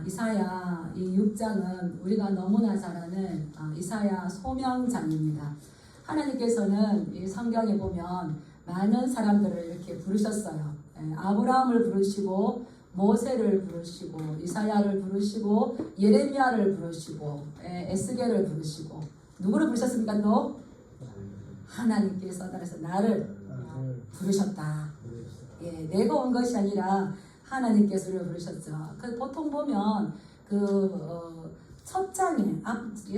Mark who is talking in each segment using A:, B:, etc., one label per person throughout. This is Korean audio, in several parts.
A: 이사야 이 6장은 우리가 너무나 잘 아는 이사야 소명장입니다. 하나님께서는 이 성경에 보면 많은 사람들을 이렇게 부르셨어요. 아브라함을 부르시고 모세를 부르시고 이사야를 부르시고 예레미야를 부르시고 에스겔을 부르시고 누구를 부르셨습니까? 또 하나님께서 따라서 나를 부르셨다. 내가 온 것이 아니라 하나님께서 우리를 부르셨죠. 보통 보면 첫 장에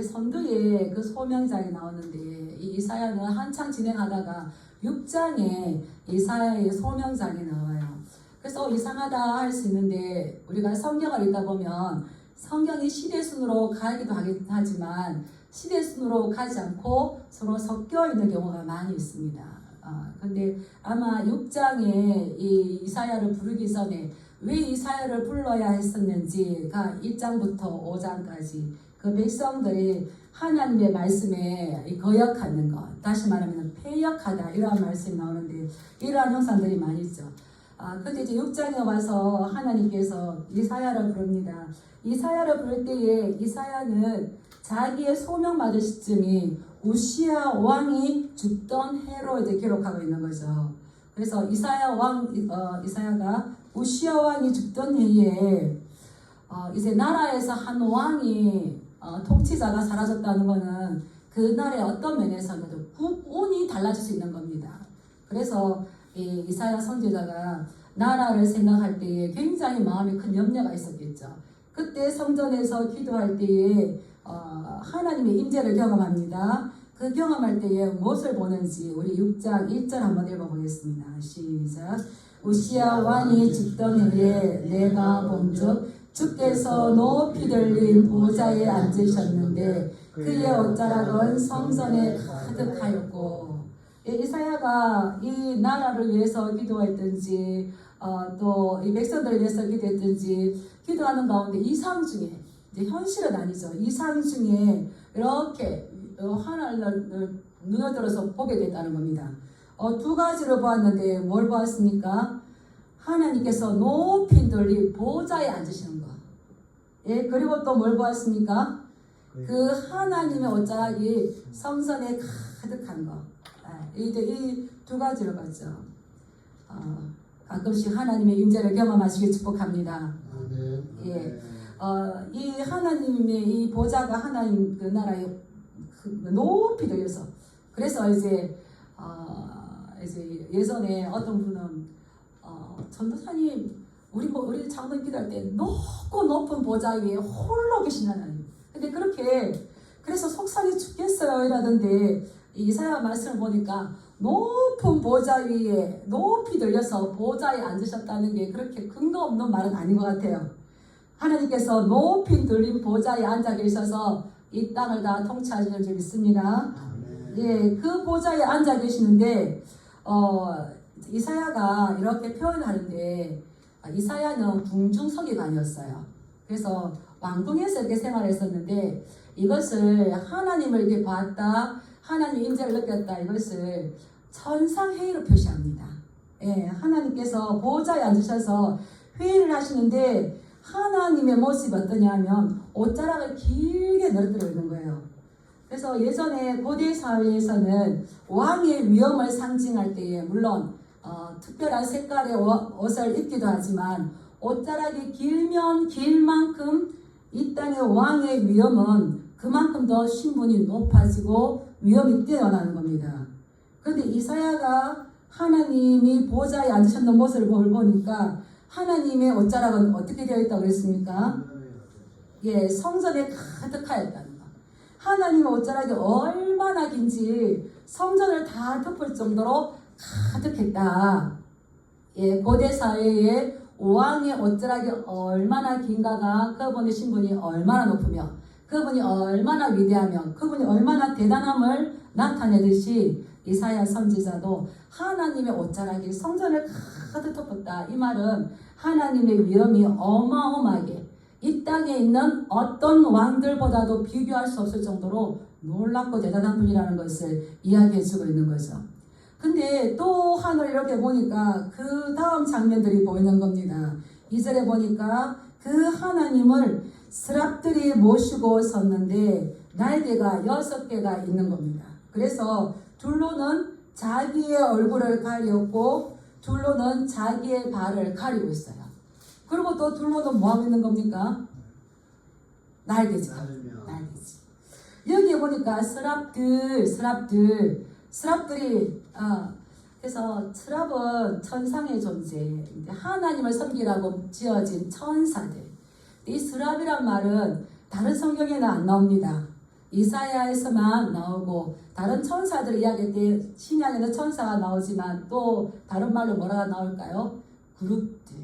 A: 선두에 소명장이 나오는데 이 이사야는 한창 진행하다가 6장에 이사야의 소명장이 나와요. 그래서 이상하다 할 수 있는데 우리가 성경을 읽다 보면 성경이 시대순으로 가기도 하지만 시대순으로 가지 않고 서로 섞여 있는 경우가 많이 있습니다. 근데 아마 6장에 이 이사야를 부르기 전에 왜 이사야를 불러야 했었는지가 1장부터 5장까지 그 백성들이 하나님의 말씀에 거역하는 것, 다시 말하면 패역하다 이러한 말씀이 나오는데 이러한 형상들이 많이 있죠. 근데 이제 6장에 와서 하나님께서 이사야를 부릅니다. 이사야를 부를 때에 이사야는 자기의 소명 받을 시점이 우시야 왕이 죽던 해로 이제 기록하고 있는 거죠. 그래서 이사야가 우시야 왕이 죽던 해에 이제 나라에서 한 왕이 통치자가 사라졌다는 것은 그 나라의 어떤 면에서는 운이 달라질 수 있는 겁니다. 그래서 이사야 선지자가 나라를 생각할 때에 굉장히 마음에 큰 염려가 있었겠죠. 그때 성전에서 기도할 때에 하나님의 임재를 경험합니다. 그 경험할 때에 무엇을 보는지 우리 6장 1절 한번 읽어보겠습니다. 시작. 우시야 왕이 죽던 해에 내가 본즉 주께서 높이 들린 보좌에 앉으셨는데 그의 옷자락은 성전에 가득하였고, 이사야가 이 나라를 위해서 기도했든지 또 이 백성들을 위해서 기도했든지 기도하는 가운데 이상 중에 이제 현실은 아니죠. 이상 중에 이렇게 하나님을 눈을 들어서 보게 됐다는 겁니다. 두 가지를 보았는데 뭘 보았습니까? 하나님께서 높이 들린 보좌에 앉으시는 것. 그리고 또 뭘 보았습니까? 그 하나님의 옷자락이 성전에 가득한 것. 이 두 가지를 봤죠. 가끔씩 하나님의 임재를 경험하시길 축복합니다. 이 하나님의 이 보좌가 하나님 그 나라에 높이 들려서, 그래서 이제 예전에 어떤 분은 전도사님 우리 장로님 기도할 때 높은 보좌 위에 홀로 계신 하나님. 근데 그래서 속상해 죽겠어요 이라던데 이사야 말씀을 보니까 높은 보좌 위에 높이 들려서 보좌에 앉으셨다는 게 그렇게 근거 없는 말은 아닌 것 같아요. 하나님께서 높이 들린 보좌에 앉아 계셔서 이 땅을 다 통치하시는 줄 믿습니다. 그 보좌에 앉아 계시는데 이사야가 이렇게 표현하는데 이사야는 궁중서기관이었어요. 그래서 왕궁에서 이렇게 생활했었는데 이것을 하나님을 이렇게 봤다, 하나님 임재를 느꼈다, 이것을 천상회의로 표시합니다. 하나님께서 보좌에 앉으셔서 회의를 하시는데 하나님의 모습이 어떠냐면 옷자락을 길게 늘어뜨려 있는 거예요. 그래서 예전에 고대 사회에서는 왕의 위엄을 상징할 때에 물론 특별한 색깔의 옷을 입기도 하지만 옷자락이 길면 길 만큼 이 땅의 왕의 위엄은 그만큼 더 신분이 높아지고 위엄이 뛰어나는 겁니다. 그런데 이사야가 하나님이 보좌에 앉으셨는 모습을 보니까 하나님의 옷자락은 어떻게 되어 있다고 그랬습니까? 성전에 가득하였다는 거. 하나님의 옷자락이 얼마나 긴지 성전을 다 덮을 정도로 가득했다. 고대 사회에 왕의 옷자락이 얼마나 긴가가 그분의 신분이 얼마나 높으며 그분이 얼마나 위대하며 그분이 얼마나 대단함을 나타내듯이 이사야 선지자도 하나님의 옷자락이 성전을 가득 덮었다. 이 말은 하나님의 위엄이 어마어마하게 이 땅에 있는 어떤 왕들보다도 비교할 수 없을 정도로 놀랍고 대단한 분이라는 것을 이야기해주고 있는 거죠. 근데 또 하늘 이렇게 보니까 그 다음 장면들이 보이는 겁니다. 2절에 보니까 그 하나님을 스랍들이 모시고 섰는데 날개가 6개가 있는 겁니다. 그래서 둘로는 자기의 얼굴을 가렸고 둘로는 자기의 발을 가리고 있어요. 그리고 또 둘로는 뭐 하고 있는 겁니까? 날개죠. 날개지. 여기에 보니까 스랍들이 그래서 스랍은 천상의 존재, 하나님을 섬기라고 지어진 천사들. 이 스랍이란 말은 다른 성경에는 안 나옵니다. 이사야에서만 나오고 다른 천사들 이야기할 때 신약에는 천사가 나오지만 또 다른 말로 뭐라가 나올까요? 그룹들.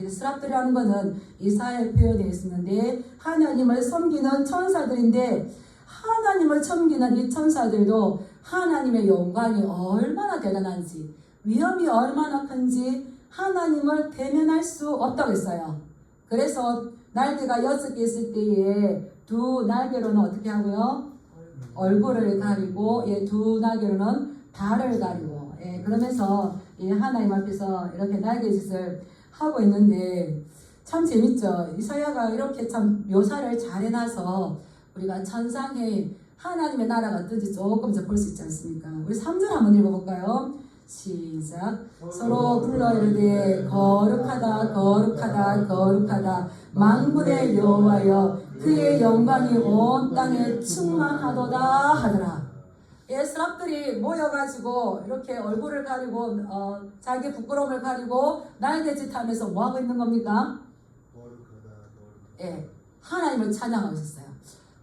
A: 스랍들이라는 것은 이사야에 표현되어 있었는데 하나님을 섬기는 천사들인데 하나님을 섬기는 이 천사들도 하나님의 영광이 얼마나 대단한지 위엄이 얼마나 큰지 하나님을 대면할 수 없다고 했어요. 그래서 날개가 6개 있을 때에 두 날개로는 어떻게 하고요? 얼굴을 가리고 두 날개로는 발을 가리고 그러면서 하나님 앞에서 이렇게 날개짓을 하고 있는데 참 재밌죠. 이사야가 이렇게 참 묘사를 잘 해놔서 우리가 천상에 하나님의 나라가 어떤지 조금 볼 수 있지 않습니까? 우리 3절 한번 읽어볼까요? 시작. 서로 불러 이르되 거룩하다 거룩하다 거룩하다 만군의 여호와여 그의 영광이 온 땅에 충만하도다 하더라. 스랍들이 모여가지고 이렇게 얼굴을 가리고 자기 부끄러움을 가리고 날개짓 하면서 뭐 하고 있는 겁니까? 하나님을 찬양하고 있었어요.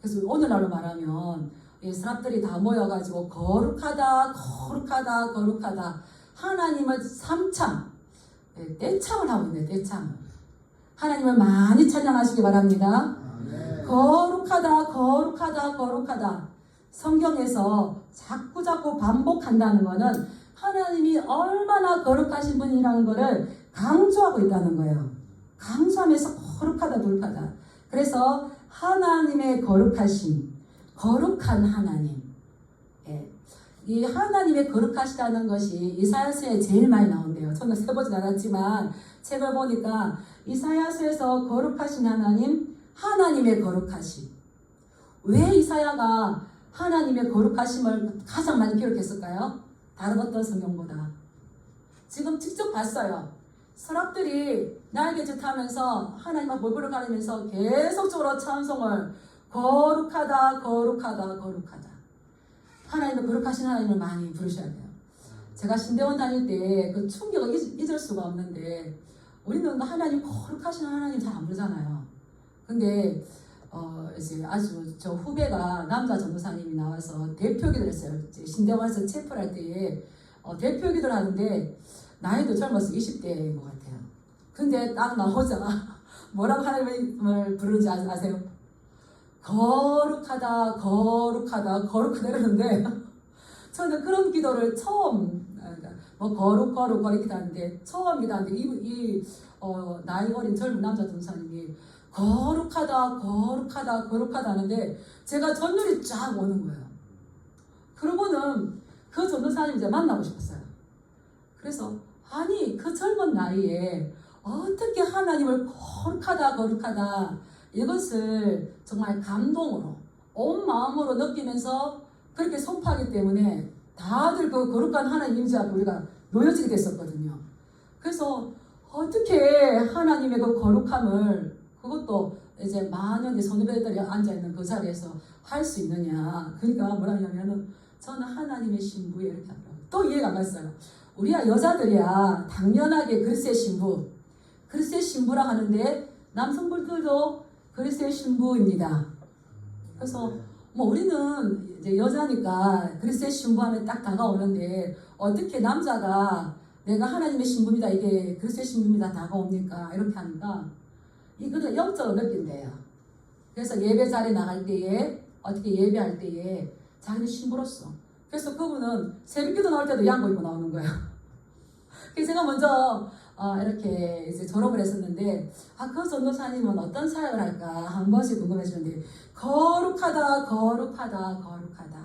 A: 그래서 오늘날로 말하면 스랍들이 다 모여가지고 거룩하다 거룩하다 거룩하다 하나님을 삼창 떼창을 하고 있네요. 떼창을 하나님을 많이 찬양하시기 바랍니다. 거룩하다 거룩하다 거룩하다 성경에서 자꾸 반복한다는 것은 하나님이 얼마나 거룩하신 분이라는 것을 강조하고 있다는 거예요. 강조하면서 거룩하다 거룩하다. 그래서 하나님의 거룩하심, 거룩한 하나님. 이 하나님의 거룩하시다는 것이 이사야서에 제일 많이 나온대요. 저는 세보진 않았지만 책을 보니까 이사야서에서 거룩하신 하나님, 하나님의 거룩하심. 왜 이사야가 하나님의 거룩하심을 가장 많이 기록했을까요? 다른 어떤 성경보다. 지금 직접 봤어요. 스랍들이 날개짓 하면서 하나님 앞 얼굴을 가리면서 계속적으로 찬송을 거룩하다 거룩하다 거룩하다. 하나님의 거룩하신 하나님을 많이 부르셔야 돼요. 제가 신대원 다닐 때 그 충격을 잊을 수가 없는데 우리는 하나님 거룩하신 하나님 잘 안 부르잖아요. 근데 이제 아주 저 후배가 남자 전도사님이 나와서 대표기도를 했어요. 신대원에서 체프를 할 때에 대표기도를 하는데 나이도 젊어서 20대인 것 같아요. 근데 딱 나오잖아. 뭐라고 하나님을 부르는지 아세요? 거룩하다 거룩하다 거룩하다 이러는데 저는 그런 기도를 처음 뭐 거룩 이렇게 하는데 처음 기도하는데 나이 어린 젊은 남자 전도사님이 거룩하다 거룩하다 거룩하다 하는데 제가 전율이 쫙 오는 거예요. 그러고는 그 전도사님 이제 만나고 싶었어요. 그래서 아니 그 젊은 나이에 어떻게 하나님을 거룩하다 거룩하다 이것을 정말 감동으로 온 마음으로 느끼면서 그렇게 선포하기 때문에 다들 그 거룩한 하나님 임재 앞에 우리가 놓여지게 됐었거든요. 그래서 어떻게 하나님의 그 거룩함을 그것도 이제 많은 선후배들이 앉아있는 그 자리에서 할 수 있느냐. 그러니까 뭐라 하냐면은 저는 하나님의 신부에 이렇게 하더라고요. 또 이해가 안 갔어요. 우리야 여자들이야 당연하게 그리스도의 신부, 그리스도의 신부라 하는데 남성분들도 그리스도의 신부입니다. 그래서 뭐 우리는 이제 여자니까 그리스도의 신부하면 딱 다가오는데 어떻게 남자가 내가 하나님의 신부입니다 이게 그리스도의 신부입니다 다가옵니까? 이렇게 하니까 이거를 영적으로 느낀대요. 그래서 예배 자리에 나갈 때에 어떻게 예배할 때에 자기는 신부로서 그래서 그분은 새벽기도 나올 때도 양복 입고 나오는 거예요. 그래서 제가 먼저 이렇게 이제 졸업을 했었는데 그 전도사님은 어떤 사역을 할까 한 번씩 궁금해지는데 거룩하다 거룩하다 거룩하다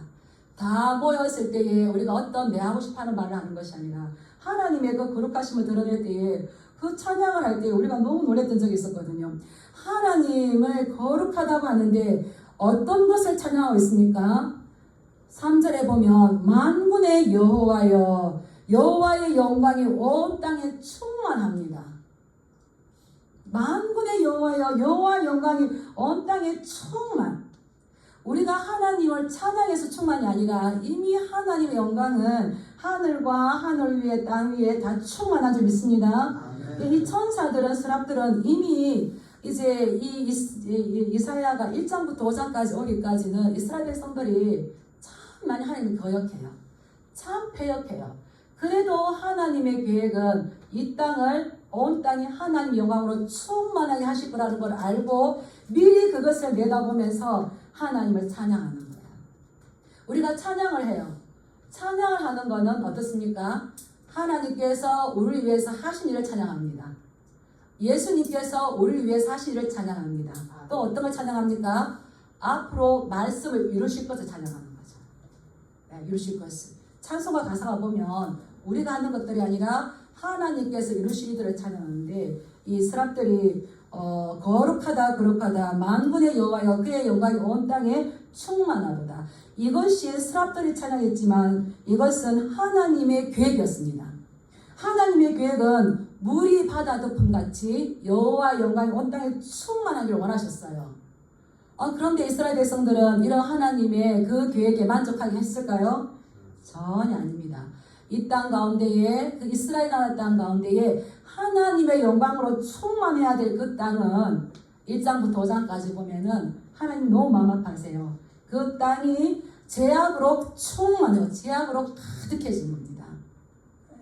A: 다 모였을 때에 우리가 어떤 내 하고 싶어하는 말을 하는 것이 아니라 하나님의 그 거룩하심을 드러낼 때에 그 찬양을 할 때 우리가 너무 놀랬던 적이 있었거든요. 하나님을 거룩하다고 하는데 어떤 것을 찬양하고 있습니까? 3절에 보면 만군의 여호와여 여호와의 영광이 온 땅에 충만합니다. 만군의 여호와여 여호와의 영광이 온 땅에 충만. 우리가 하나님을 찬양해서 충만이 아니라 이미 하나님의 영광은 하늘과 하늘 위에 땅 위에 다 충만한 줄 믿습니다. 이 천사들은 스랍들은 이미 이제 이 이사야가 1장부터 5장까지 오기까지는 이스라엘 백성들이 참 많이 하나님을 거역해요. 참 패역해요. 그래도 하나님의 계획은 이 땅을 온 땅이 하나님 영광으로 충만하게 하실 거라는 걸 알고 미리 그것을 내다보면서 하나님을 찬양하는 거예요. 우리가 찬양을 해요. 찬양을 하는 거는 어떻습니까? 하나님께서 우리를 위해서 하신 일을 찬양합니다. 예수님께서 우리를 위해서 하신 일을 찬양합니다. 또 어떤 걸 찬양합니까? 앞으로 말씀을 이루실 것을 찬양하는 거죠. 네, 이루실 것을. 찬송가 가사가 보면 우리가 하는 것들이 아니라 하나님께서 이루실 일들을 찬양하는데 이 스랍들이 거룩하다 거룩하다 만군의 여호와여 그의 영광이 온 땅에 충만하도다. 이것이 스랍들이 찬양했지만 이것은 하나님의 계획이었습니다. 하나님의 계획은 물이 바다 덮음같이 여호와의 영광이 온 땅에 충만하기를 원하셨어요. 그런데 이스라엘 백성들은 이런 하나님의 그 계획에 만족하게 했을까요? 전혀 아닙니다. 이 땅 가운데에 그 이스라엘 나라 땅 가운데에 하나님의 영광으로 충만해야 될 그 땅은 1장부터 5장까지 보면은 하나님 너무 마음 아파하세요. 그 땅이 죄악으로 충만해요. 죄악으로 가득해진 겁니다.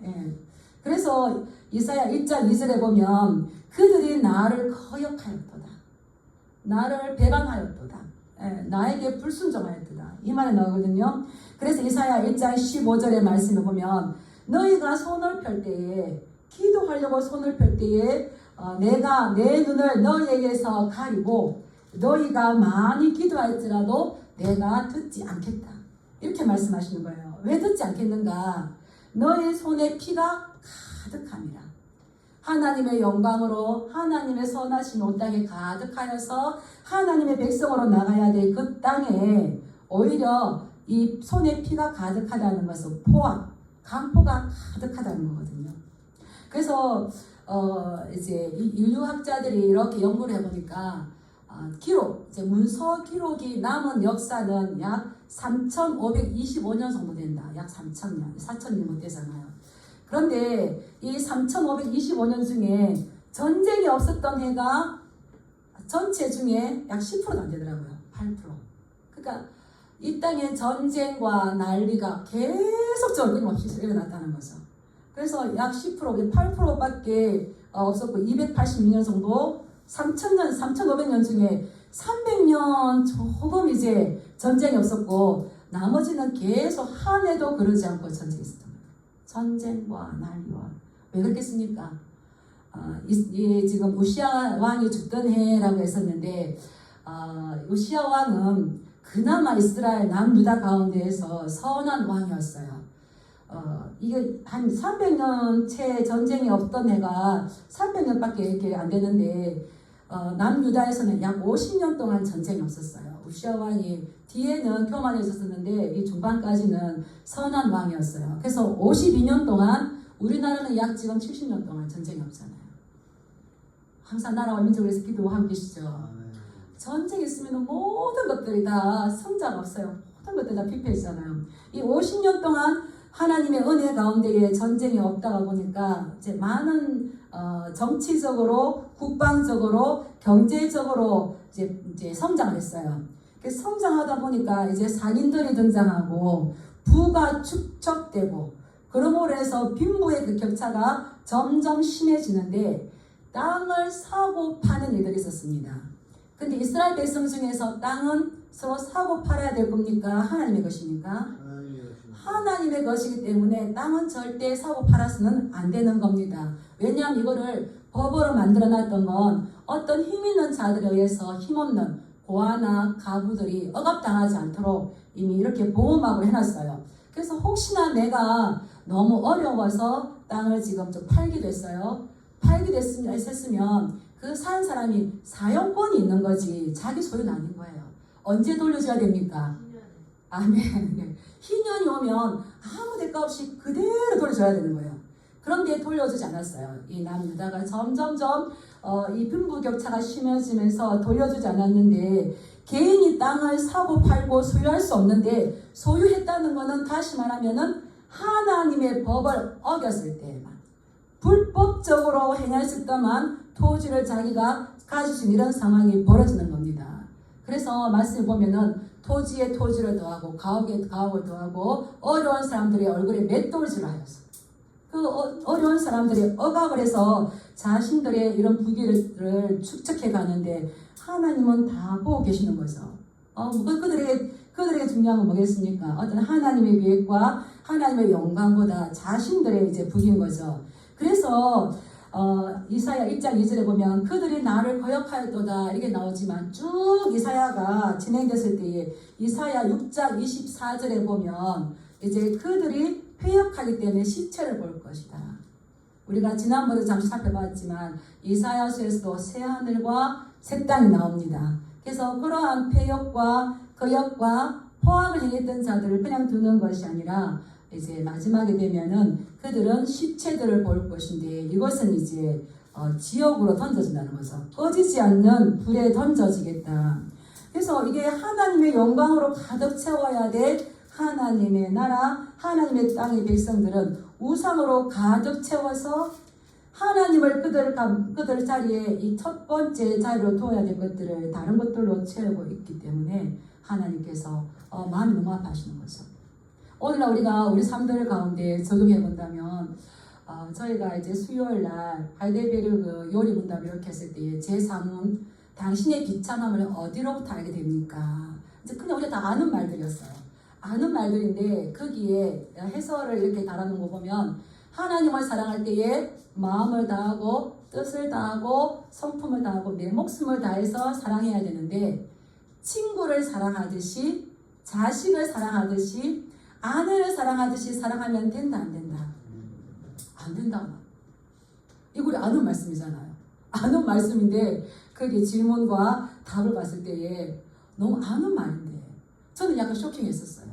A: 예. 그래서 이사야 1장 2절에 보면 그들이 나를 거역하였도다. 나를 배반하였도다. 예. 나에게 불순종하였도다. 이 말이 나오거든요. 그래서 이사야 1장 15절의 말씀을 보면 너희가 손을 펼 때에 기도하려고 손을 펼 때에 내가 내 눈을 너희에게서 가리고 너희가 많이 기도할지라도 내가 듣지 않겠다. 이렇게 말씀하시는 거예요. 왜 듣지 않겠는가? 너희 손에 피가 가득함이라. 하나님의 영광으로 하나님의 선하신 온 땅에 가득하여서 하나님의 백성으로 나가야 될 그 땅에 오히려 이 손에 피가 가득하다는 것은 포악, 강포가 가득하다는 거거든요. 그래서 이제 인류학자들이 이렇게 연구를 해보니까 기록, 이제 문서 기록이 남은 역사는 약 3,525년 정도 된다. 약 3,000년, 4,000년 못 되잖아요. 그런데 이 3,525년 중에 전쟁이 없었던 해가 전체 중에 약 10%도 안 되더라고요. 8%. 그러니까 이 땅에 전쟁과 난리가 계속적으로 끊임없이 일어났다는 거죠. 그래서 약 10%, 8%밖에 없었고 286년 정도 3,000년, 3,500년 중에 300년 조금 이제 전쟁이 없었고 나머지는 계속 한 해도 그러지 않고 전쟁이 있었던 거예요. 전쟁과 난리와. 왜 그렇겠습니까? 지금 우시아 왕이 죽던 해라고 했었는데 우시아 왕은 그나마 이스라엘 남유다 가운데에서 선한 왕이었어요. 이게 한 300년 채 전쟁이 없던 해가 300년밖에 이렇게 안 되는데 남유다에서는 약 50년 동안 전쟁이 없었어요. 우시아 왕이 뒤에는 교만해 있었는데 이 중반까지는 선한 왕이었어요. 그래서 52년 동안 우리나라는 약 지금 70년 동안 전쟁이 없잖아요. 항상 나라와 민족을 위해서 기도하고 계시죠. 전쟁이 있으면 모든 것들이 다 성자가 없어요. 모든 것들이 다 피폐했잖아요. 이 50년 동안 하나님의 은혜 가운데에 전쟁이 없다가 보니까 이제 많은 정치적으로, 국방적으로, 경제적으로 이제 성장을 했어요. 그래서 성장하다 보니까 이제 상인들이 등장하고 부가 축적되고 그러므로 해서 빈부의 그 격차가 점점 심해지는데 땅을 사고 파는 일들이 있었습니다. 근데 이스라엘 백성 중에서 땅은 서로 사고 팔아야 될 겁니까? 하나님의 것입니까? 하나님의 것이기 때문에 땅은 절대 사고 팔아서는 안 되는 겁니다. 왜냐하면 이거를 법으로 만들어놨던 건 어떤 힘 있는 자들에 의해서 힘없는 고아나 가부들이 억압당하지 않도록 이미 이렇게 보호막을 해놨어요. 그래서 혹시나 내가 너무 어려워서 땅을 지금 좀 팔기도 했어요. 팔게 됐으면 그 산 사람이 사용권이 있는 거지 자기 소유는 아닌 거예요. 언제 돌려줘야 됩니까? 아멘. 희년이 오면 아무 대가 없이 그대로 돌려줘야 되는 거예요. 그런데 돌려주지 않았어요. 이 남유다가 점점점 이 빈부격차가 심해지면서 돌려주지 않았는데 개인이 땅을 사고 팔고 소유할 수 없는데 소유했다는 것은 다시 말하면은 하나님의 법을 어겼을 때만 불법적으로 행했을 때만 토지를 자기가 가질 수 있는 이런 상황이 벌어지는 겁니다. 그래서 말씀을 보면은 토지에 토지를 더하고 가옥에 가옥을 더하고 어려운 사람들의 얼굴에 맷돌질을 하였어. 그 어려운 사람들이 억압을 해서 자신들의 이런 부귀를 축적해 가는데 하나님은 다 보고 계시는 거죠. 그들에게 중요한 건 뭐겠습니까? 어떤 하나님의 계획과 하나님의 영광보다 자신들의 이제 부귀인 거죠. 그래서 이사야 1장 2절에 보면 그들이 나를 거역하였도다 이렇게 나오지만 쭉 이사야가 진행됐을 때에 이사야 6장 24절에 보면 이제 그들이 회역하기 때문에 시체를 볼 것이다. 우리가 지난번에 잠시 살펴봤지만 이사야서에서도 새하늘과 새 땅이 나옵니다. 그래서 그러한 폐역과 거역과 포악을 행했던 자들을 그냥 두는 것이 아니라 이제 마지막에 되면은 그들은 시체들을 볼 것인데 이것은 이제 지옥으로 던져진다는 거죠. 꺼지지 않는 불에 던져지겠다. 그래서 이게 하나님의 영광으로 가득 채워야 될 하나님의 나라, 하나님의 땅의 백성들은 우상으로 가득 채워서 하나님을 그들 자리에 이 첫 번째 자리로 둬야 될 것들을 다른 것들로 채우고 있기 때문에 하나님께서 마음이 너무 아파하시는 거죠. 오늘날 우리가 우리 삶들 가운데 적용해 본다면 저희가 이제 수요일 날 할데베르그 요리 문답 이렇게 했을 때에 제 상은 당신의 비참함을 어디로부터 알게 됩니까? 이제 그냥 우리가 다 아는 말들이었어요. 아는 말들인데 거기에 해설을 이렇게 달아놓은 거 보면 하나님을 사랑할 때에 마음을 다하고 뜻을 다하고 성품을 다하고 내 목숨을 다해서 사랑해야 되는데 친구를 사랑하듯이 자식을 사랑하듯이 아내를 사랑하듯이 사랑하면 된다 안 된다? 안 된다. 이거 우리 아는 말씀이잖아요. 아는 말씀인데 거기에 질문과 답을 봤을 때에 너무 아는 말인데 저는 약간 쇼킹했었어요.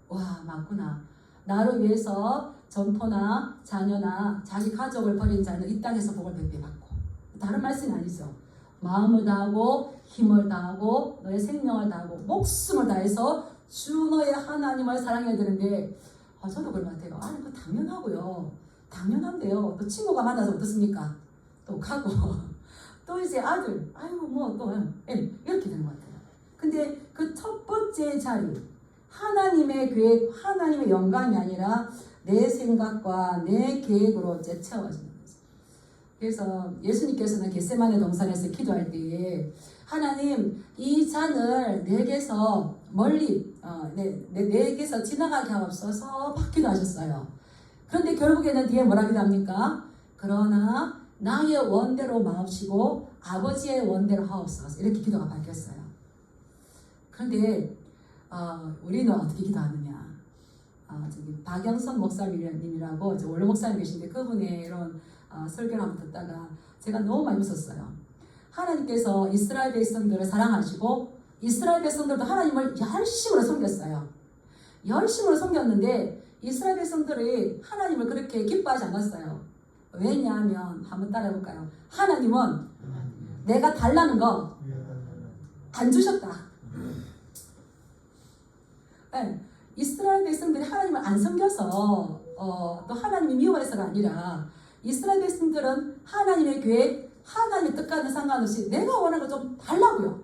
A: 와 맞구나. 나를 위해서 점토나 자녀나 자기 가족을 버린 자는 이 땅에서 복을 100배 받고 다른 말씀이 아니죠. 마음을 다하고 힘을 다하고 너의 생명을 다하고 목숨을 다해서 주 너의 하나님을 사랑해야 되는데 저도 그런 것 같아요. 아니 그거 당연하고요. 당연한데요. 또 친구가 만나서 어떻습니까? 또 가고 또 이제 아들 아이고 뭐 또 이렇게 되는 것 같아요. 근데 그 첫 번째 자리 하나님의 계획 하나님의 영광이 아니라 내 생각과 내 계획으로 이제 채워지는 거죠. 그래서 예수님께서는 겟세마네 동산에서 기도할 때에 하나님 이 잔을 내게서 멀리 내게서 지나가게 하옵소서 기도하셨어요. 그런데 결국에는 뒤에 뭐라 기도합니까? 그러나 나의 원대로 마옵시고 아버지의 원대로 하옵소서 이렇게 기도가 바뀌었어요. 그런데 우리는 어떻게 기도하느냐? 저기 박영선 목사님이라고 원로 목사님 계신데 그분의 이런 설교를 한번 듣다가 제가 너무 많이 웃었어요. 하나님께서 이스라엘 백성들을 사랑하시고 이스라엘 백성들도 하나님을 열심으로 섬겼어요. 열심으로 섬겼는데 이스라엘 백성들이 하나님을 그렇게 기뻐하지 않았어요. 왜냐하면 한번 따라해볼까요? 하나님은 내가 달라는 거 안 주셨다. 네, 이스라엘 백성들이 하나님을 안 섬겨서 또 하나님이 미워해서가 아니라 이스라엘 백성들은 하나님의 계획, 하나님의 뜻과는 상관없이 내가 원하는 거 좀 달라고요.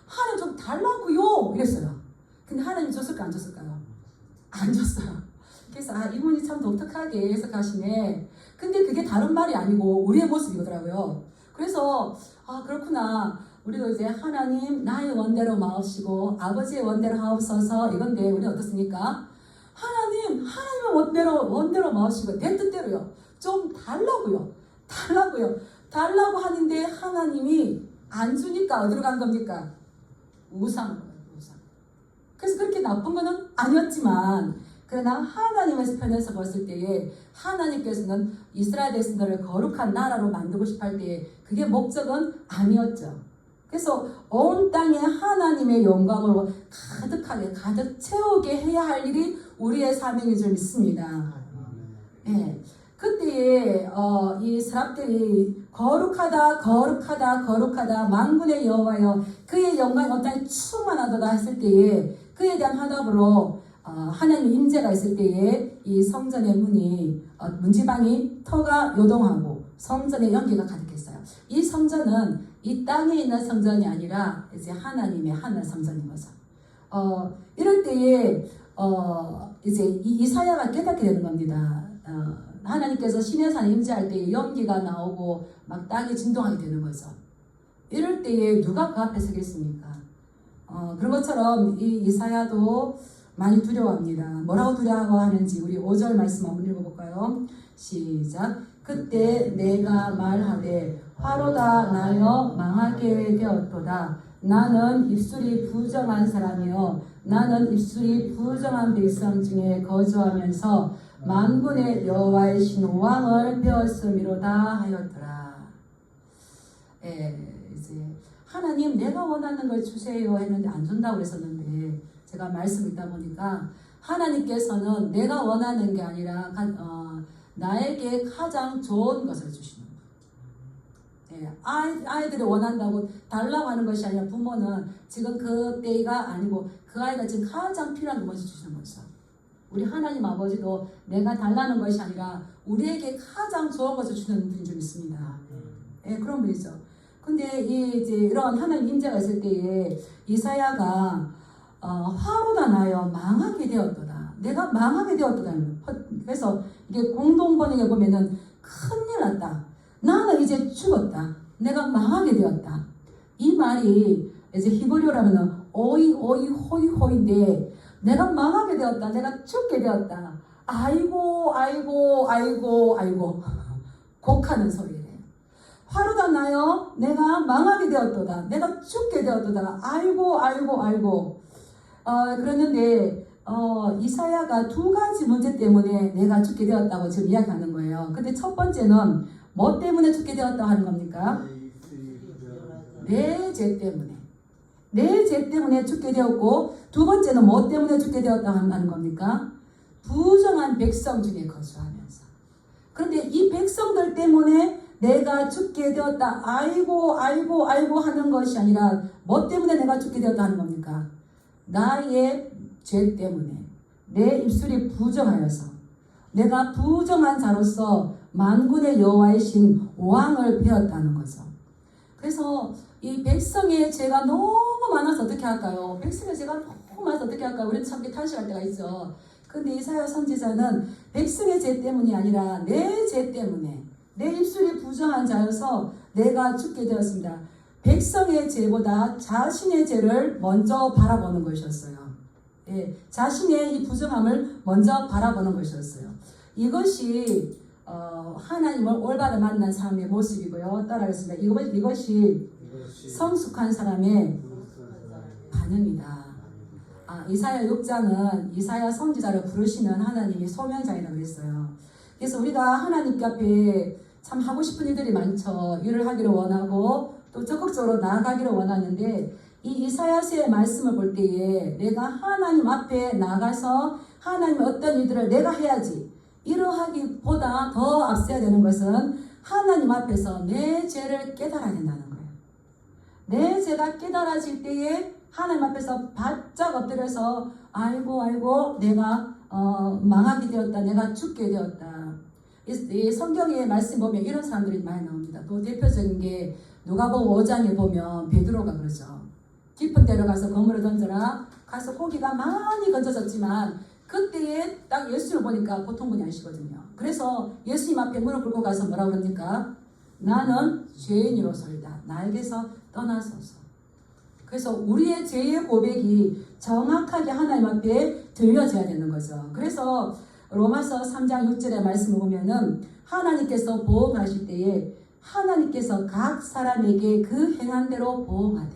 A: 하나님 좀 달라고요. 이랬어요. 근데 하나님 줬을까 안 줬을까요? 안 줬어요. 그래서 이분이 참 독특하게 해석하시네. 근데 그게 다른 말이 아니고 우리의 모습이더라고요. 그래서 그렇구나. 우리도 이제 하나님 나의 원대로 마옵시고 아버지의 원대로 하옵소서 이건데 우리는 어떻습니까? 하나님의 원대로 마옵시고 내 뜻대로요. 좀 달라고요. 달라고 하는데 하나님이 안 주니까 어디로 간 겁니까? 우상으로. 그래서 그렇게 나쁜 거는 아니었지만 그러나 하나님의 편에서 봤을 때에 하나님께서는 이스라엘 백성들을 거룩한 나라로 만들고 싶어 할 때에 그게 목적은 아니었죠. 그래서 온 땅에 하나님의 영광으로 가득하게 가득 채우게 해야 할 일이 우리의 사명인 줄 믿습니다. 예. 그때에 이 사람들이 거룩하다 거룩하다 거룩하다 만군의 여호와여 그의 영광이 온 땅에 충만하도다 했을 때에 그에 대한 화답으로 하나님의 임재가 있을 때에 이 성전의 문이 문지방이 터가 요동하고 성전의 연기가 가득했어요. 이 성전은 이 땅에 있는 성전이 아니라 이제 하나님의 하늘 성전인 거죠. 이럴 때에 이제 이사야가 깨닫게 되는 겁니다. 하나님께서 시내 산에 임재할 때에 연기가 나오고 막 땅이 진동하게 되는 거죠. 이럴 때에 누가 그 앞에 서겠습니까? 그런 것처럼 이 이사야도 많이 두려워합니다. 뭐라고 두려워하는지 우리 5절 말씀 한번 읽어볼까요? 시작. 그때 내가 말하되 화로다 나여 망하게 되었도다. 나는 입술이 부정한 사람이요 나는 입술이 부정한 백성 중에 거주하면서 만군의 여호와의 신왕을 배웠음이로다 하였더라. 이제 하나님 내가 원하는 걸 주세요 했는데 안 준다고 그랬었는데 제가 말씀 읽다 보니까 하나님께서는 내가 원하는 게 아니라 나에게 가장 좋은 것을 주시는 거예요. 아이들이 원한다고 달라고 하는 것이 아니라 부모는 지금 그 때가 아니고 그 아이가 지금 가장 필요한 게 뭔지 주시는 거죠. 우리 하나님 아버지도 내가 달라는 것이 아니라 우리에게 가장 좋은 것을 주는 분인 줄 믿습니다. 그런 분이죠. 근데 이제 이런 하나님 임재가 있을 때에 이사야가 화로다 나여 망하게 되었도다. 내가 망하게 되었도다. 그래서 이게 공동 번역에 보면은 큰일 났다. 나는 이제 죽었다. 내가 망하게 되었다. 이 말이 이제 히브리어라면은 오이 호이 호인데 내가 망하게 되었다. 내가 죽게 되었다. 아이고 곡하는 소리예요. 화로다 나여 내가 망하게 되었도다. 내가 죽게 되었도다. 아이고 그랬는데 이사야가 두 가지 문제 때문에 내가 죽게 되었다고 지금 이야기하는 거예요. 근데 첫 번째는 뭐 때문에 죽게 되었다고 하는 겁니까? 내 죄 때문에. 내 죄 때문에 죽게 되었고 두 번째는 뭐 때문에 죽게 되었다고 하는 겁니까? 부정한 백성 중에 거주하면서. 그런데 이 백성들 때문에 내가 죽게 되었다. 아이고 하는 것이 아니라 뭐 때문에 내가 죽게 되었다 하는 겁니까? 나의 죄 때문에 내 입술이 부정하여서 내가 부정한 자로서 만군의 여호와의 신 왕을 배웠다는 거죠. 그래서 이 백성의 죄가 너무 많아서 어떻게 할까요? 백성의 죄가 너무 많아서 어떻게 할까요? 우리는 참 탄식할 때가 있죠. 근데 이사야 선지자는 백성의 죄 때문이 아니라 내 죄 때문에 내 입술이 부정한 자여서 내가 죽게 되었습니다. 백성의 죄보다 자신의 죄를 먼저 바라보는 것이었어요. 자신의 이 부정함을 먼저 바라보는 것이었어요. 이것이 하나님을 올바로 만난 사람의 모습이고요. 따라하겠습니다. 이것이 성숙한 사람의 반응이다. 이사야 6장은 이사야 선지자를 부르시는 하나님의 소명장이라고 그랬어요. 그래서 우리가 하나님께 앞에 참 하고 싶은 일들이 많죠. 일을 하기를 원하고 또 적극적으로 나아가기를 원하는데 이 이사야서의 말씀을 볼 때에 내가 하나님 앞에 나가서 하나님의 어떤 일들을 내가 해야지 이러하기보다 더 앞서야 되는 것은 하나님 앞에서 내 죄를 깨달아야 된다는 거예요. 내 죄가 깨달아질 때에 하나님 앞에서 바짝 엎드려서 아이고 내가 망하게 되었다. 내가 죽게 되었다. 이 성경의 말씀 보면 이런 사람들이 많이 나옵니다. 또 대표적인 게 누가복음 5장에 보면 베드로가 그러죠. 깊은 데로 가서 그물을 던져라. 가서 고기가 많이 건져졌지만 그때에 딱 예수를 보니까 보통 분이 아니시거든요. 그래서 예수님 앞에 무릎 꿇고 가서 뭐라고 그럽니까? 나는 죄인이로소이다. 나에게서 떠나소서. 그래서 우리의 죄의 고백이 정확하게 하나님 앞에 들려져야 되는 거죠. 그래서 로마서 3장 6절의 말씀을 보면은 하나님께서 보응하실 때에 하나님께서 각 사람에게 그 행한 대로 보응하되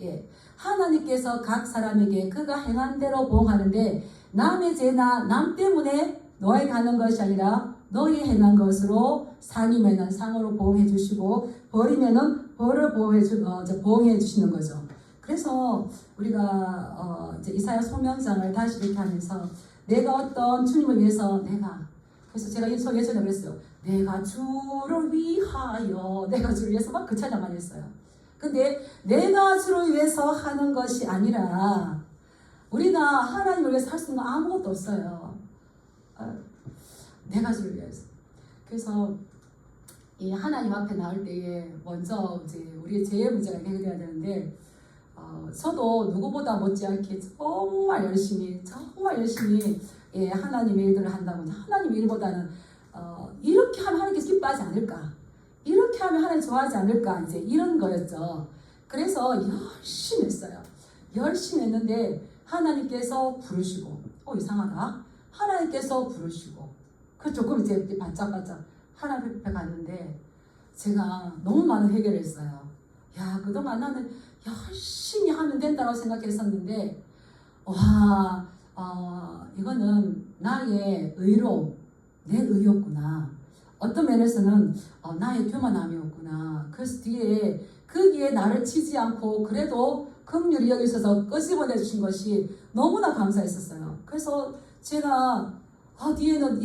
A: 예, 하나님께서 각 사람에게 그가 행한 대로 보응하는데 남의 죄나 남 때문에 너에게 하는 것이 아니라 너희 행한 것으로 상이면은 상으로 보응해 주시고 벌이면은 벌을 보응해 주시는 거죠. 그래서 우리가 이제 이사야 소명장을 다시 이렇게 하면서 내가 어떤 주님을 위해서 그래서 제가 예전에 그랬어요. 내가 주를 위하여, 내가 주를 위해서 막 그 찬양 많이 했어요. 근데 내가 주를 위해서 하는 것이 아니라 우리가 하나님을 위해서 할 수 있는 건 아무것도 없어요. 내가 주를 위해서. 그래서 이 하나님 앞에 나올 때에 먼저 이제 우리의 죄의 문제가 해결돼야 되는데 저도 누구보다 못지않게 정말 열심히 예, 하나님의 일들을 한다고 하나님 일보다는 이렇게 하면 하나님께서 기뻐하지 않을까, 이렇게 하면 하나님 좋아하지 않을까, 이제 이런 거였죠. 그래서 열심히 했어요. 열심히 했는데 하나님께서 부르시고 이상하다, 하나님께서 부르시고 그 조금 이제 반짝반짝 하나님 앞에 갔는데 제가 너무 많은 회개를 했어요. 야, 그동안 나는 열심히 하면 된다고 생각했었는데 이거는 나의 의로, 내 의였구나. 어떤 면에서는 나의 교만함이었구나. 그래서 거기에 나를 치지 않고 그래도 긍휼히 여기셔서 끄집어내 주신 것이 너무나 감사했었어요. 그래서 제가 뒤에는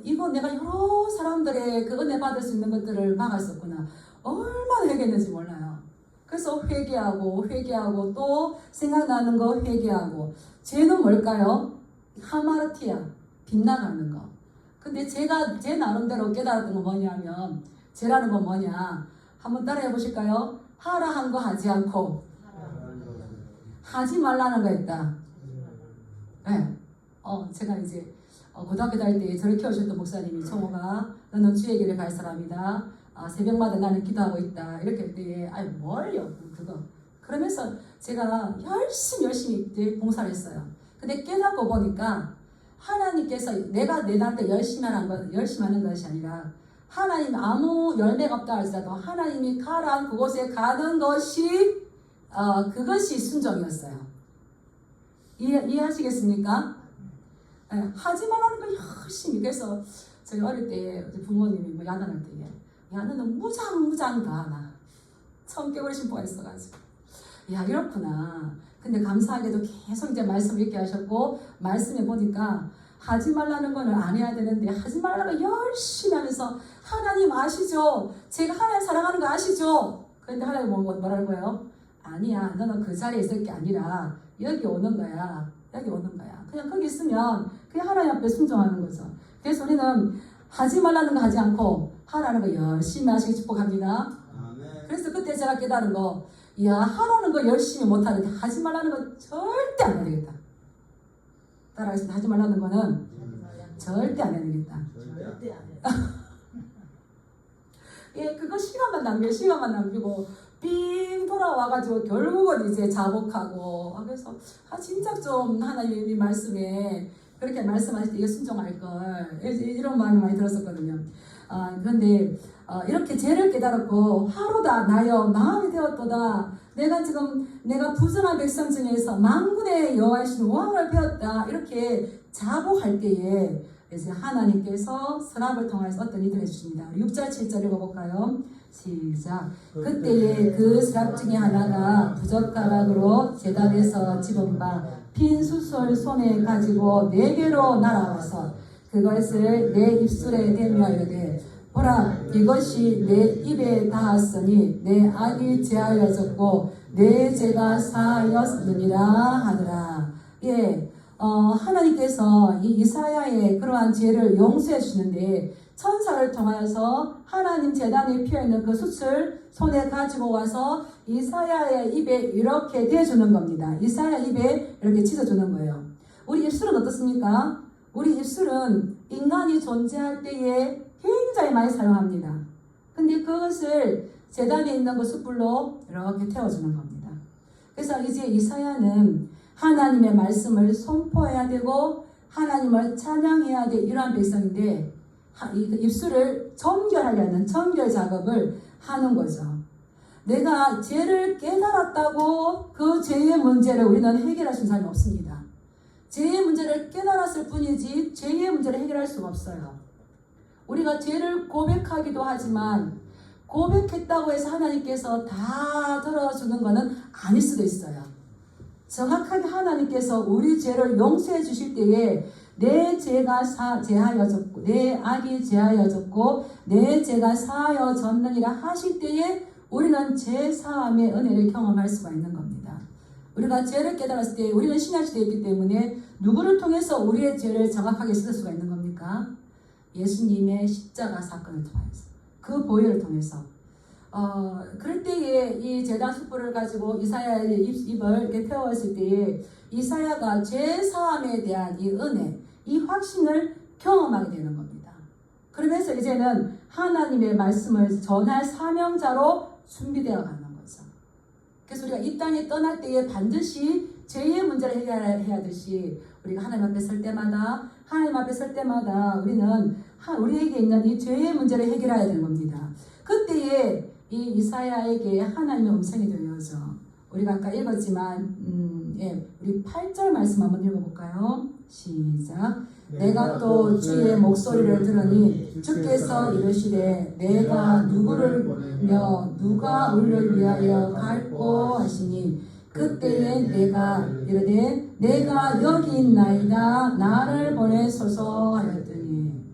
A: 이거 내가 여러 사람들의 그 은혜 받을 수 있는 것들을 막았었구나. 얼마나 회개했는지 몰라요. 그래서 회개하고 또 생각나는 거 회개하고. 죄는 뭘까요? 하마르티아, 빗나가는 거. 근데 제가 제 나름대로 깨달았던 건 뭐냐면, 죄라는 건 뭐냐? 한번 따라해 보실까요? 하라 한 거 하지 않고 하지 말라는 거 있다. 네. 제가 이제 고등학교 다닐 때 저를 키워주셨던 목사님이 청호가 너는 주의 길을 갈 사람이다. 새벽마다 나는 기도하고 있다. 이렇게 할 때에 뭘요? 그거. 그러면서 제가 열심히 봉사를 했어요. 근데 깨닫고 보니까 하나님께서 내가 내 나한테 열심히 하는 것이 아니라 하나님 아무 열매가 없다 할지라도 하나님이 가라한 그곳에 가는 것이 그것이 순종이었어요. 이해하시겠습니까? 네, 하지 말라는 거 열심히. 그래서 저희 어릴 때 부모님이 야단할 때 야, 너는 무장 다 하나. 처음 깨버리신 신부가 있어가지고. 야, 이렇구나. 근데 감사하게도 계속 이제 말씀을 읽게 하셨고, 말씀해 보니까 하지 말라는 거는 안 해야 되는데, 하지 말라는 거 열심히 하면서, 하나님 아시죠? 제가 하나님 사랑하는 거 아시죠? 그런데 하나님 뭐라는 거예요? 아니야, 너는 그 자리에 있을 게 아니라, 여기 오는 거야. 그냥 거기 있으면, 그냥 하나님 앞에 순종하는 거죠. 그래서 우리는 하지 말라는 거 하지 않고, 하라는 거 열심히 하시기 축복합니다. 그래서 그때 제가 깨달은 거, 하라는 거 열심히 못하는데 하지 말라는 거 절대 안 해야 되겠다. 따라하겠습니다. 하지 말라는 거는 절대 안 해야 되겠다. 절대 안 해야 예, 그거 시간만 남기고 삥 돌아와가지고 결국은 이제 자복하고. 그래서 진짜 좀 하나님의 말씀에 그렇게 말씀하실 때 이거 순종할 걸, 이런 마음이 많이 들었었거든요. 그런데 이렇게 죄를 깨달았고 하루다 나여 마음이 되었도다. 내가 부정한 백성 중에서 만군의 여호와이신 왕을 배웠다. 이렇게 자복할 때에 이제 하나님께서 선악을 통해서 어떤 일을 해주십니다. 6절 7절 읽어볼까요? 시작. 그때에 그 스랍 중에 하나가 부젓가락으로 제단에서 집은 바 빈 숫솔 손에 가지고 내게로 날아와서 그것을 내 입술에 대며 이르되 보라, 이것이 내 입에 닿았으니 내 악이 제하여졌고 내 죄가 사하였느니라 하더라. 예, 하나님께서 이 이사야의 그러한 죄를 용서해 주시는데 천사를 통하여서 하나님 제단에 피어있는 그 숯을 손에 가지고 와서 이사야의 입에 이렇게 대주는 겁니다. 이사야 입에 이렇게 찢어주는 거예요. 우리 입술은 어떻습니까? 우리 입술은 인간이 존재할 때에 굉장히 많이 사용합니다. 근데 그것을 제단에 있는 그 숯불로 이렇게 태워주는 겁니다. 그래서 이제 이사야는 하나님의 말씀을 선포해야 되고 하나님을 찬양해야 될 이러한 백성인데 입술을 정결하게 하는 정결 작업을 하는 거죠. 내가 죄를 깨달았다고 그 죄의 문제를 우리는 해결할 수 있는 사람이 없습니다. 죄의 문제를 깨달았을 뿐이지 죄의 문제를 해결할 수가 없어요. 우리가 죄를 고백하기도 하지만 고백했다고 해서 하나님께서 다 들어주는 것은 아닐 수도 있어요. 정확하게 하나님께서 우리 죄를 용서해 주실 때에 내 죄가 제하여졌고 내 악이 제하여졌고 내 죄가 사하여졌느니라 하실 때에 우리는 죄 사함의 은혜를 경험할 수가 있는 겁니다. 우리가 죄를 깨달았을 때 우리는 신약시대에 있기 때문에 누구를 통해서 우리의 죄를 정확하게 씻을 수가 있는 겁니까? 예수님의 십자가 사건을 통해서 그 보혈을 통해서 그럴 때에 이 제단 숯불을 가지고 이사야의 입을 이렇게 태웠을 때에 이사야가 죄 사함에 대한 이 은혜, 이 확신을 경험하게 되는 겁니다. 그러면서 이제는 하나님의 말씀을 전할 사명자로 준비되어 가는 거죠. 그래서 우리가 이 땅에 떠날 때에 반드시 죄의 문제를 해결해야 하듯이 우리가 하나님 앞에 설 때마다 우리는 우리에게 있는 이 죄의 문제를 해결해야 되는 겁니다. 그때에 이 이사야에게 하나님의 음성이 들려오죠. 우리가 아까 읽었지만 우리 8절 말씀 한번 읽어볼까요? 시작. 내가 또 주의 목소리를 들으니 주께서 이르시되 내가 누구를 보내며 누가 우리를 위하여 갈꼬 하시니 그때에 내가 이르되 내가 여기 있나이다 나를 보내소서 하였더니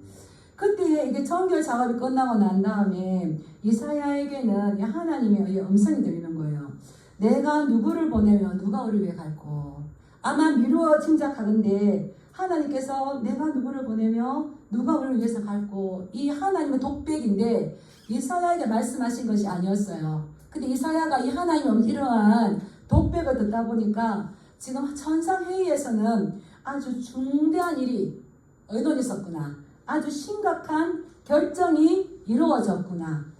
A: 그때에 이게 정결 작업이 끝나고 난 다음에 이사야에게는 하나님의 음성이 들리는 거예요. 내가 누구를 보내면 누가 우리를 위해 갈꼬. 아마 미루어 짐작하건대 하나님께서 내가 누구를 보내며 누가 우리를 위해서 갈꼬. 이 하나님의 독백인데 이사야에게 말씀하신 것이 아니었어요. 근데 이사야가 이 하나님의 이러한 독백을 듣다 보니까 지금 천상회의에서는 아주 중대한 일이 의논이 있었구나. 아주 심각한 결정이 이루어졌구나.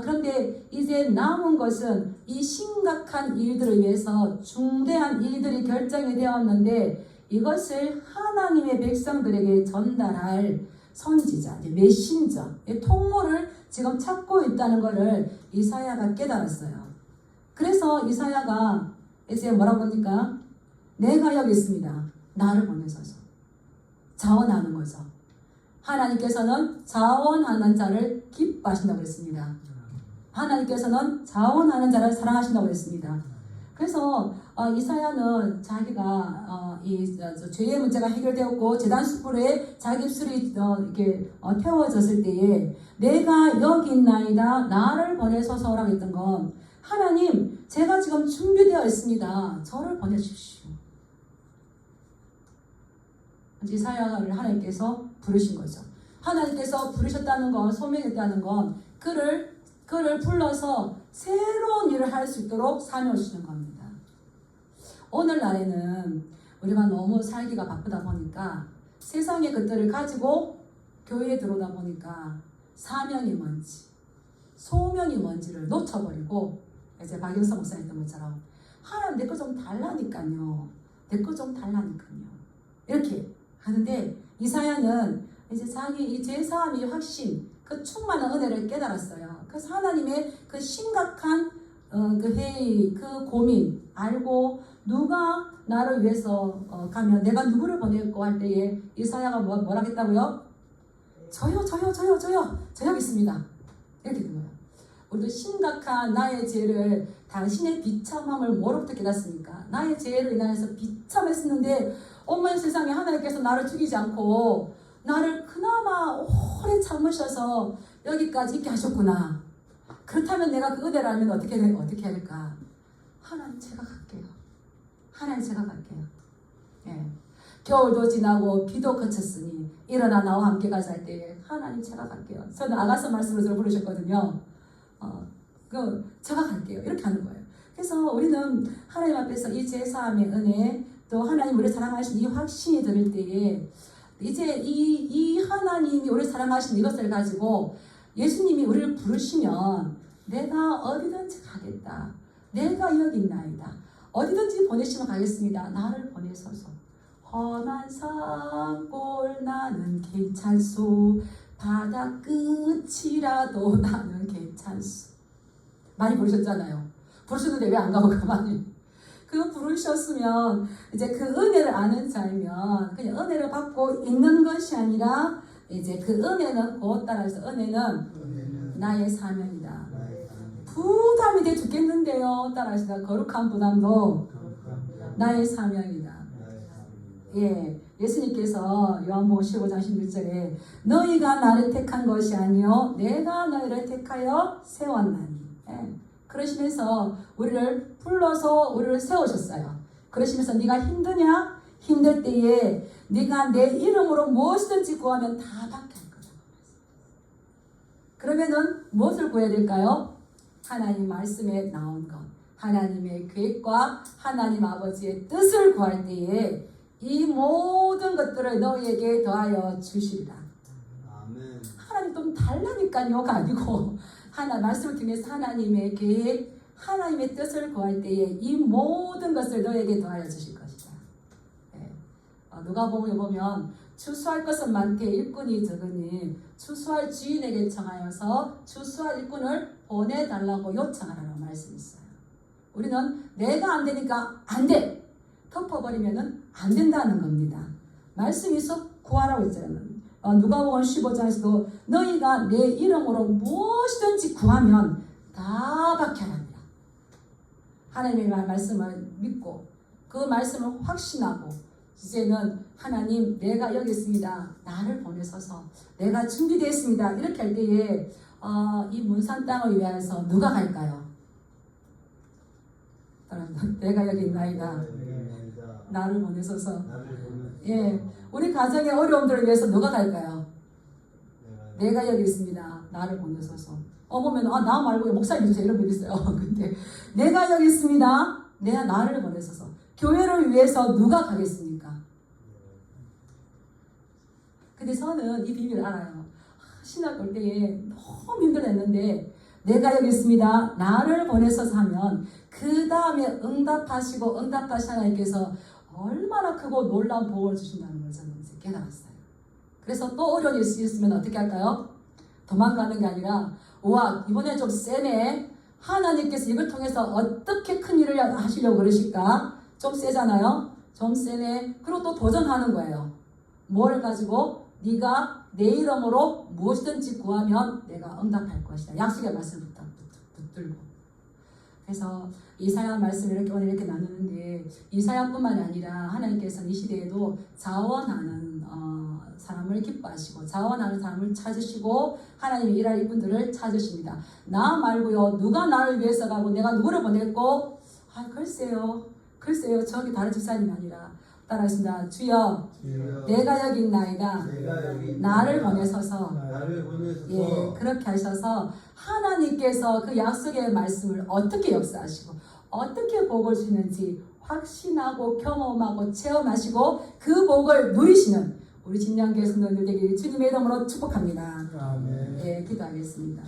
A: 그런데 이제 남은 것은 이 심각한 일들을 위해서 중대한 일들이 결정이 되었는데 이것을 하나님의 백성들에게 전달할 선지자, 메신저, 통로를 지금 찾고 있다는 것을 이사야가 깨달았어요. 그래서 이사야가 이제 뭐라고 합니까? 내가 여기 있습니다. 나를 보내소서. 자원하는 거죠. 하나님께서는 자원하는 자를 기뻐하신다고 그랬습니다. 하나님께서는 자원하는 자를 사랑하신다고 그랬습니다. 그래서 이사야는 자기가 이 죄의 문제가 해결되었고 제단 숯불에 자기 입술이 이렇게 태워졌을 때에 내가 여기 있나이다 나를 보내소서라고 했던 건 하나님 제가 지금 준비되어 있습니다. 저를 보내주십시오. 이사야를 하나님께서 부르신 거죠. 하나님께서 부르셨다는 건 소명했다는 건 그를 불러서 새로운 일을 할 수 있도록 사명을 주시는 겁니다. 오늘날에는 우리가 너무 살기가 바쁘다 보니까 세상의 것들을 가지고 교회에 들어오다 보니까 사명이 뭔지 소명이 뭔지를 놓쳐버리고 이제 박영서 목사 했던 것처럼 하나님 내 거 좀 달라니까요. 내 거 좀 달라니까요. 이렇게 하는데 이사야는 이제 자기 이 제사함의 확신 그 충만한 은혜를 깨달았어요. 그래서 하나님의 그 심각한 그 회의, 그 고민 알고 누가 나를 위해서 가면 내가 누구를 보낼고 할 때에 이사야가 뭐라 했다고요? 저요 저 여기 있습니다. 이렇게 된 거예요. 우리도 심각한 나의 죄를 당신의 비참함을 뭐로부터 깨닫습니까? 나의 죄로 인해서 비참했었는데 온 세상에 하나님께서 나를 죽이지 않고 나를 그나마 오래 참으셔서 여기까지 있게 하셨구나. 그렇다면 내가 그 은혜를 알면 어떻게 해야 될까? 하나님 제가 갈게요. 하나님 제가 갈게요. 예. 겨울도 지나고 비도 그쳤으니 일어나 나와 함께 가자 할 때 하나님 제가 갈게요. 저는 아가서 말씀을 저를 부르셨거든요. 제가 갈게요. 이렇게 하는 거예요. 그래서 우리는 하나님 앞에서 이 제사함의 은혜 또 하나님 우리를 사랑하신 이 확신이 들을 때에 이제 이 하나님이 우리를 사랑하신 이것을 가지고 예수님이 우리를 부르시면 내가 어디든지 가겠다. 내가 여기 있나이다. 어디든지 보내시면 가겠습니다. 나를 보내소서. 험한 산골 나는 괜찮소. 바다 끝이라도 나는 괜찮소. 많이 부르셨잖아요. 부르셨는데 왜 안 가고 가만히? 그 부르셨으면 이제 그 은혜를 아는 자이면 그냥 은혜를 받고 있는 것이 아니라 이제 그 은혜는 곧 따라서 은혜는 나의 사명이다. 부담이 돼 죽겠는데요. 따라서 거룩한 부담도 나의 사명이다. 예, 예수님께서 요한복음 15장 16절에 너희가 나를 택한 것이 아니요 내가 너희를 택하여 세웠나니. 예, 그러시면서 우리를 불러서 우리를 세우셨어요. 그러시면서 네가 힘드냐? 힘들 때에 네가 내 이름으로 무엇이든지 구하면 다 받게 할 거다. 그러면은 무엇을 구해야 될까요? 하나님 말씀에 나온 것, 하나님의 계획과 하나님 아버지의 뜻을 구할 때에 이 모든 것들을 너희에게 더하여 주시리라.
B: 아멘.
A: 하나님 좀 달라니까요가 아니고 말씀을 통해서 하나님의 계획, 하나님의 뜻을 구할 때에 이 모든 것을 너에게 더하여 주실 것이다. 네. 누가복음에 보면 추수할 것은 많되 일꾼이 적으니 추수할 주인에게 청하여서 추수할 일꾼을 보내달라고 요청하라는 말씀이 있어요. 우리는 내가 안 되니까 안 돼! 덮어버리면 안 된다는 겁니다. 말씀이 있어 구하라고 했잖아요. 누가복음 15장에서도 너희가 내 이름으로 무엇이든지 구하면 다 받게 하랍니다. 하나님의 말씀을 믿고 그 말씀을 확신하고 이제는 하나님 내가 여기 있습니다. 나를 보내소서. 내가 준비되었습니다. 이렇게 할 때에 이 문산 땅을 위하여서 누가 갈까요? 내가 여기 있나이다. 나를 보내소서. 예, 우리 가정의 어려움들을 위해서 누가 갈까요? 내가 여기 있습니다. 나를 보내소서. 보면 나 말고 목사님 주세요 이런 분 있어요. 근데 내가 여기 있습니다. 나를 보내소서. 교회를 위해서 누가 가겠습니까? 근데 저는 이 비밀을 알아요. 신학 올 때에 너무 힘들었는데 내가 여기 있습니다. 나를 보내소서 하면 그 다음에 응답하시고 응답하신 하나님께서 얼마나 크고 놀라운 복을 주신다는 걸 저는 이제 깨달았어요. 그래서 또 어려운 일이 있으면 어떻게 할까요? 도망가는 게 아니라 우와 이번에 좀 세네. 하나님께서 이걸 통해서 어떻게 큰 일을 하시려고 그러실까? 좀 세잖아요. 좀 세네. 그리고 또 도전하는 거예요. 뭘 가지고? 네가 내 이름으로 무엇이든지 구하면 내가 응답할 것이다. 약속의 말씀을 붙들고. 그래서 이사야 말씀을 이렇게 오늘 이렇게 나누는데 이사야뿐만 아니라 하나님께서는 이 시대에도 자원하는 사람을 기뻐하시고 자원하는 사람을 찾으시고 하나님이 일할 이분들을 찾으십니다. 나 말고요 누가 나를 위해서 가고 내가 누구를 보냈고 글쎄요 저기 다른 집사님이 아니라 따라하겠습니다. 주여 내가 여기 있나이다. 나를 보내소서. 예, 그렇게 하셔서 하나님께서 그 약속의 말씀을 어떻게 역사하시고 어떻게 복을 주시는지 확신하고 경험하고 체험하시고 그 복을 누리시는 우리 진양교회 성도들 되기를 주님의 이름으로 축복합니다.
B: 아멘.
A: 예, 기도하겠습니다.